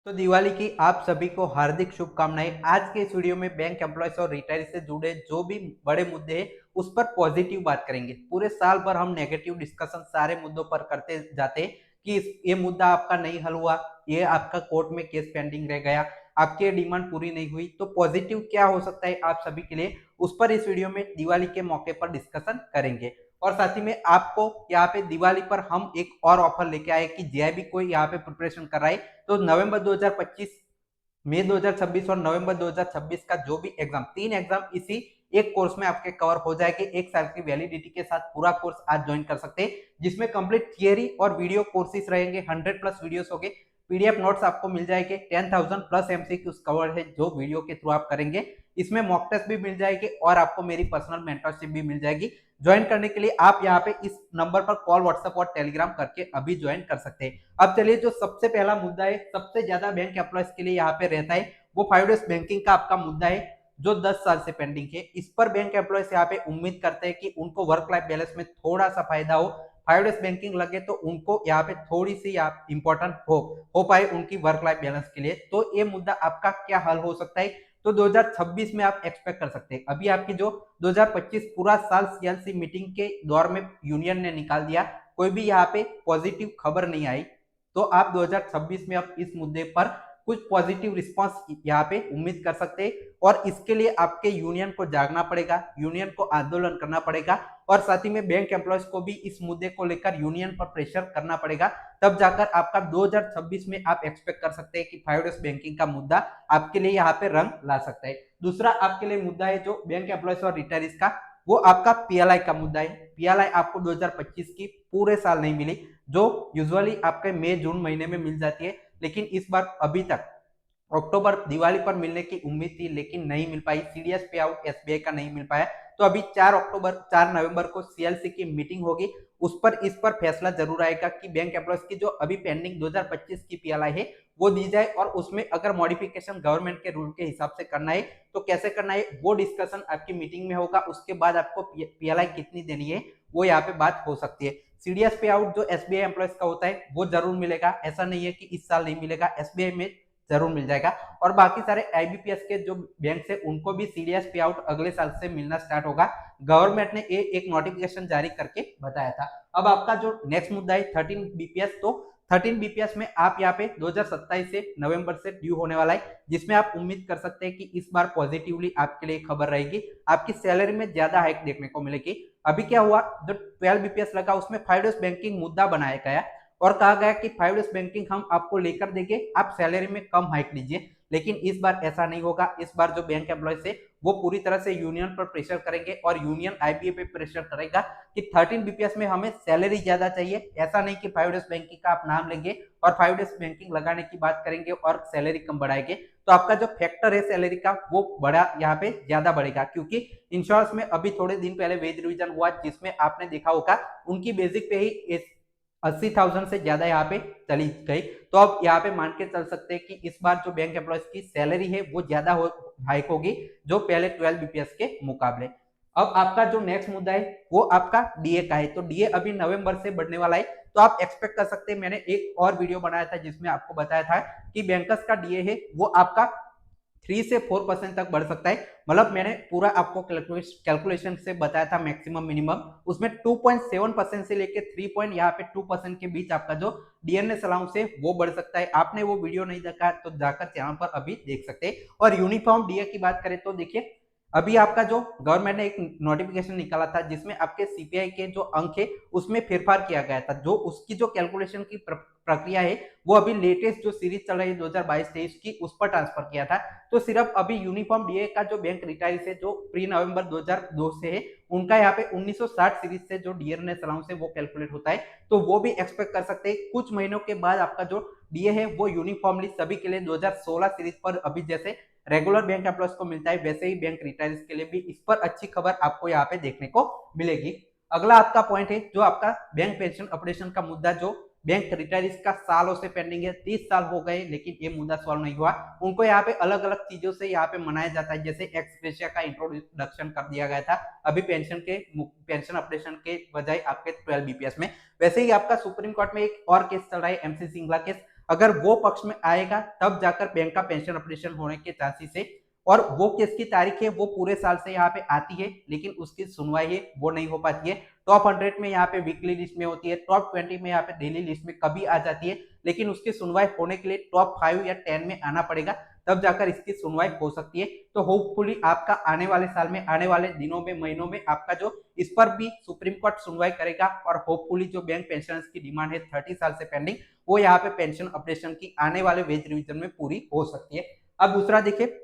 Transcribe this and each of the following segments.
तो दिवाली की आप सभी को हार्दिक शुभकामनाएं। आज के इस वीडियो में बैंक एम्प्लॉयज और रिटायरी से जुड़े जो भी बड़े मुद्दे हैं उस पर पॉजिटिव बात करेंगे। पूरे साल भर हम नेगेटिव डिस्कशन सारे मुद्दों पर करते जाते हैं कि ये मुद्दा आपका नहीं हल हुआ, ये आपका कोर्ट में केस पेंडिंग रह गया, आपकी ये डिमांड पूरी नहीं हुई। तो पॉजिटिव क्या हो सकता है आप सभी के लिए, उस पर इस वीडियो में दिवाली के मौके पर डिस्कशन करेंगे। और साथ ही में आपको यहाँ पे दिवाली पर हम एक और ऑफर लेके आए कि जेआईबी कोई यहाँ पे प्रिपरेशन कर रहा है तो नवंबर 2025, मई 2026 और नवंबर 2026 का जो भी एग्जाम, तीन एग्जाम इसी एक कोर्स में आपके कवर हो जाएंगे। एक साल की वैलिडिटी के साथ पूरा कोर्स आज ज्वाइन कर सकते हैं, जिसमें कंप्लीट थियरी और वीडियो कोर्सेज रहेंगे। 100+ वीडियोस होंगे, पीडीएफ नोट्स आपको मिल जाएंगे, 10,000+ एमसीक्यूज कवर है जो वीडियो के थ्रू आप करेंगे। इसमें मॉक टेस्ट भी मिल जाएगी और आपको मेरी पर्सनल मेंटरशिप भी मिल जाएगी। ज्वाइन करने के लिए आप यहाँ पे इस नंबर पर कॉल, व्हाट्सएप और टेलीग्राम करके अभी ज्वाइन कर सकते हैं। अब चलिए, जो सबसे पहला मुद्दा है, सबसे ज्यादा बैंक एम्प्लॉयज के लिए यहाँ पे रहता है, वो 5 डेज बैंकिंग का आपका मुद्दा है जो 10 साल से पेंडिंग है। इस पर बैंक एम्प्लॉयज यहाँ पे उम्मीद करते हैं कि उनको वर्क लाइफ बैलेंस में थोड़ा सा फायदा हो, 5 डेज बैंकिंग लगे तो उनको यहाँ पे थोड़ी सी इंपॉर्टेंट हो पाए उनकी वर्क लाइफ बैलेंस के लिए। तो ये मुद्दा आपका क्या हल हो सकता है, तो 2026 में आप एक्सपेक्ट कर सकते हैं। अभी आपकी जो 2025 पूरा साल सीएलसी मीटिंग के दौर में यूनियन ने निकाल दिया, कोई भी यहाँ पे पॉजिटिव खबर नहीं आई। तो आप 2026 में अब इस मुद्दे पर कुछ पॉजिटिव रिस्पांस यहाँ पे उम्मीद कर सकते हैं। और इसके लिए आपके यूनियन को जागना पड़ेगा, यूनियन को आंदोलन करना पड़ेगा और साथ ही में बैंक एम्प्लॉयज को भी इस मुद्दे को लेकर यूनियन पर प्रेशर करना पड़ेगा। तब जाकर आपका 2026 में आप एक्सपेक्ट कर सकते हैं कि 5 डेज बैंकिंग का मुद्दा आपके लिए यहाँ पे रंग ला सकता है। दूसरा आपके लिए मुद्दा है जो बैंक एम्प्लॉयज और रिटायरीज का, वो आपका पीएलआई का मुद्दा है। पीएलआई आपको 2025 की पूरे साल नहीं मिली, जो यूजुअली आपके मई जून महीने में मिल जाती है, लेकिन इस बार अभी तक अक्टूबर दिवाली पर मिलने की उम्मीद थी लेकिन नहीं मिल पाई। सीडीएस पे आउट एसबीआई का नहीं मिल पाया। तो अभी 4 नवंबर को सीएलसी की मीटिंग होगी, उस पर इस पर फैसला जरूर आएगा कि बैंक एम्प्लॉयज की जो अभी पेंडिंग 2025 की पीएलआई है वो दी जाए, और उसमें अगर मॉडिफिकेशन गवर्नमेंट के रूल के हिसाब से करना है तो कैसे करना है वो डिस्कशन आपकी मीटिंग में होगा। उसके बाद आपको पीएलआई कितनी देनी है वो यहाँ पे बात हो सकती है। सीडीएस पे आउट जो एसबीआई एम्प्लॉयज का होता है वो जरूर मिलेगा, ऐसा नहीं है कि इस साल नहीं मिलेगा, एसबीआई में जरूर मिल जाएगा। और बाकी सारे आईबीपीएस के जो बैंक है उनको भी सीडीएस पे आउट अगले साल से मिलना स्टार्ट होगा। गवर्नमेंट ने एक नोटिफिकेशन जारी करके बताया था। अब आपका जो नेक्स्ट मुद्दा है 13 बीपीएस, तो 13 बीपीएस में आप यहाँ पे 2027 से नवंबर से ड्यू होने वाला है, जिसमें आप उम्मीद कर सकते हैं कि इस बार पॉजिटिवली आपके लिए खबर रहेगी, आपकी सैलरी में ज्यादा हाइक देखने को मिलेगी। अभी क्या हुआ, जो 12 बीपीएस लगा उसमें 5 डेज बैंकिंग मुद्दा बनाया गया और कहा गया कि 5 डेज बैंकिंग हम आपको लेकर देंगे, आप सैलरी में कम हाइक लीजिए। लेकिन इस बार ऐसा नहीं होगा। इस बार जो बैंक एम्प्लॉयज है वो पूरी तरह से यूनियन पर प्रेशर करेंगे और यूनियन आईबीए पे प्रेशर करेगा कि 13 बीपीएस में हमें सैलरी ज्यादा चाहिए। ऐसा नहीं कि 5 डेज बैंकिंग का आप नाम लेंगे और 5 डेज बैंकिंग लगाने की बात करेंगे और सैलरी कम बढ़ाएंगे, तो आपका जो फैक्टर है सैलरी का वो बड़ा यहाँ पे ज्यादा बढ़ेगा। क्योंकि इंश्योरेंस में अभी थोड़े दिन पहले वेज रिविजन हुआ, जिसमें आपने देखा होगा उनकी बेसिक पे ही 80,000 से ज्यादा यहाँ पे चली गई। तो अब यहाँ पे मान के चल सकते हैं कि इस बार जो बैंक एम्प्लॉयज की सैलरी है वो ज्यादा हाइक होगी, जो पहले 12 बीपीएस के मुकाबले। अब आपका जो नेक्स्ट मुद्दा है वो आपका डीए का है। तो डीए अभी नवंबर से बढ़ने वाला है, तो आप एक्सपेक्ट कर सकते हैं, मैंने एक और वीडियो बनाया था जिसमें आपको बताया था कि बैंकर्स का डीए है वो आपका 3 से 4% तक बढ़ सकता है। मतलब मैंने पूरा आपको कैलकुलेशन से बताया था मैक्सिमम मिनिमम, उसमें 2.7% से लेके 3 यहाँ पे 2% के बीच आपका जो डीएनएस अलाउंस है वो बढ़ सकता है। आपने वो वीडियो नहीं देखा तो जाकर चैनल पर अभी देख सकते हैं। और यूनिफॉर्म डीए की बात करें तो देखिए, अभी आपका जो गवर्नमेंट ने एक नोटिफिकेशन निकाला था जिसमें आपके सीपीआई के जो अंक है उसमें फेरफार किया गया था, जो उसकी जो कैलकुलेशन की प्रक्रिया है वो अभी लेटेस्ट जो सीरीज चल रही है 2022-23 की उस पर ट्रांसफर किया था। तो सिर्फ अभी यूनिफॉर्म डीए का जो बैंक रिटायरी से जो प्री नवंबर 2002 से है उनका यहाँ पे 1960 सीरीज से जो डीएनएस अलाउंस है वो कैलकुलेट होता है। तो वो भी एक्सपेक्ट कर सकते हैं कुछ महीनों के बाद आपका जो डीए है वो यूनिफॉर्मली सभी के लिए 2016 सीरीज पर अभी जैसे रेगुलर बैंक एम्प्लॉयज को मिलता है वैसे ही बैंक रिटायर्स के लिए भी इस पर अच्छी खबर आपको यहाँ पे देखने को मिलेगी। अगला आपका पॉइंट है जो आपका बैंक पेंशन अपडेशन का मुद्दा, जो बैंक रिटायरीज का सालों से पेंडिंग है, 30 साल हो गए लेकिन ये मुद्दा सॉल्व नहीं हुआ। उनको यहाँ पे अलग अलग चीजों से यहाँ पे मनाया जाता है, जैसे एक्स ग्रेशिया का इंट्रोडक्शन कर दिया गया था अभी पेंशन अपडेशन के बजाय आपके 12 बीपीएस में। वैसे ही आपका सुप्रीम कोर्ट में एक और केस चल रहा है, एमसी सिंगला केस। अगर वो पक्ष में आएगा तब जाकर बैंक का पेंशन अपडेशन होने के चांसेस है। और वो केस की तारीख है वो पूरे साल से यहाँ पे आती है, लेकिन उसकी सुनवाई है वो नहीं हो पाती है। टॉप 100 में यहाँ पे वीकली लिस्ट में होती है, टॉप 20 में यहाँ पे डेली लिस्ट में कभी आ जाती है, लेकिन उसकी सुनवाई होने के लिए टॉप 5 या 10 में आना पड़ेगा, तब जाकर इसकी सुनवाई हो सकती है। तो होपफुली आपका आने वाले साल में, आने वाले दिनों में, महीनों में आपका जो इस पर भी सुप्रीम कोर्ट सुनवाई करेगा और होपफुली जो बैंक पेंशनर्स की डिमांड है 30 साल से पेंडिंग, वो यहाँ पे पेंशन अपडेशन की आने वाले वेज रिवीजन में पूरी हो सकती है। अब दूसरा देखिए,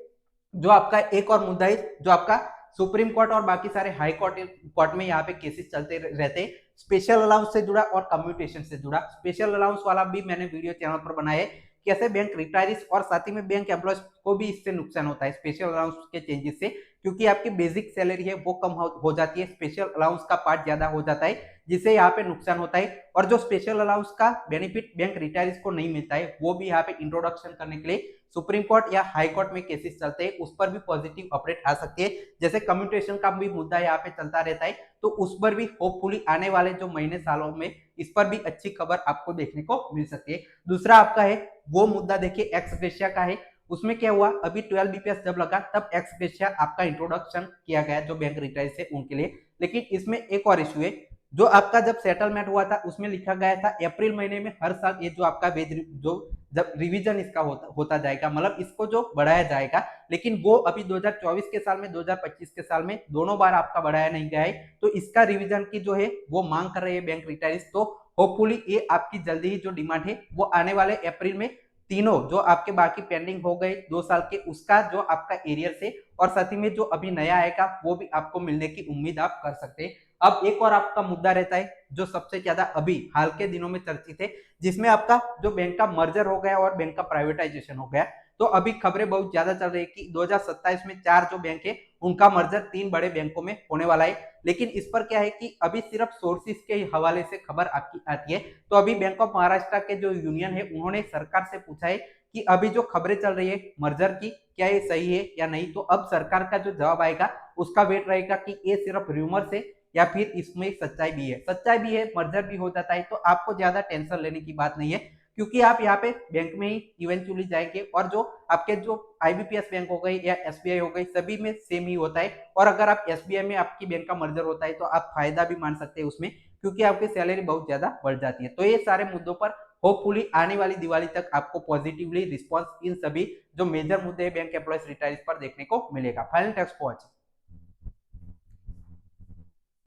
जो आपका एक और मुद्दा है, जो आपका सुप्रीम कोर्ट और बाकी सारे हाई कोर्ट में यहाँ पे केसेस चलते रहते हैं, स्पेशल अलाउंस से जुड़ा और कम्यूटेशन से जुड़ा। स्पेशल अलाउंस वाला भी मैंने वीडियो चैनल पर बनाया है, कैसे बैंक रिटायरीज और साथ ही में बैंक एम्प्लॉयज को भी इससे नुकसान होता है स्पेशल अलाउंस के चेंजेस से, क्योंकि आपकी बेसिक सैलरी है वो कम हो जाती है, स्पेशल अलाउंस का पार्ट ज्यादा हो जाता है, जिससे यहाँ पे नुकसान होता है। और जो स्पेशल अलाउंस का बेनिफिट बैंक रिटायरीज को नहीं मिलता है, वो भी यहाँ पे इंट्रोडक्शन करने के लिए सुप्रीम कोर्ट या हाई कोर्ट में केसेस चलते हैं, उस पर भी पॉजिटिव अपडेट आ सकती है। जैसे कम्यूटेशन का भी मुद्दा यहाँ पे चलता रहता है, तो उस पर भी होपफुली आने वाले जो महीने सालों में इस पर भी अच्छी खबर आपको देखने को मिल सकती है। दूसरा आपका है वो मुद्दा, देखिए एक्स ग्रेशिया का है। उसमें क्या हुआ, अभी 12 बीपीएस जब लगा तब एक्स ग्रेशिया आपका इंट्रोडक्शन किया गया जो बैंक रिटायर्स है उनके लिए, लेकिन इसमें एक और इश्यू है। जो आपका जब सेटलमेंट हुआ था उसमें लिखा गया था अप्रैल महीने में हर साल ये जो आपका वेज जो जब रिवीजन इसका होता जाएगा, मतलब इसको जो बढ़ाया जाएगा, लेकिन वो अभी 2024 के साल में 2025 के साल में दोनों बार आपका बढ़ाया नहीं गया है, तो इसका रिवीजन की जो है वो मांग कर रहे हैं बैंक रिटायर्स। तो होपफुली ये आपकी जल्दी ही जो डिमांड है वो आने वाले अप्रैल में तीनों जो आपके बाकी पेंडिंग हो गए 2 साल के, उसका जो आपका एरियर से और साथ ही में जो अभी नया आएगा वो भी आपको मिलने की उम्मीद आप कर सकते हैं। अब एक और आपका मुद्दा रहता है जो सबसे ज्यादा अभी हाल के दिनों में चर्चित है, जिसमें आपका जो बैंक का मर्जर हो गया और बैंक का प्राइवेटाइजेशन हो गया। तो अभी खबरें बहुत ज्यादा चल रही है कि 2027 में 4 जो बैंक है उनका मर्जर 3 बड़े बैंकों में होने वाला है, लेकिन इस पर क्या है कि अभी सिर्फ सोर्सेस के हवाले से खबर आपकी आती है। तो अभी बैंक ऑफ महाराष्ट्र के जो यूनियन है उन्होंने सरकार से पूछा है कि अभी जो खबरें चल रही है मर्जर की, क्या ये सही है या नहीं। तो अब सरकार का जो जवाब आएगा उसका वेट रहेगा कि ये सिर्फ रूमर से या फिर इसमें सच्चाई भी है। सच्चाई भी है, मर्जर भी हो जाता है, तो आपको ज्यादा टेंशन लेने की बात नहीं है, क्योंकि आप यहाँ पे बैंक में ही इवेंचुअली जाएंगे और जो आपके जो आईबीपीएस बैंक हो गई या एसबीआई हो गई सभी में सेम ही होता है। और अगर आप एसबीआई में आपकी बैंक का मर्जर होता है तो आप फायदा भी मान सकते हैं उसमें, क्योंकि आपकी सैलरी बहुत ज्यादा बढ़ जाती है। तो ये सारे मुद्दों पर होपफुली आने वाली दिवाली तक आपको पॉजिटिवली रिस्पॉन्स इन सभी जो मेजर मुद्दे बैंक एम्प्लॉयज रिटायर्स पर देखने को मिलेगा। फाइनल टेक्स्ट पहुंच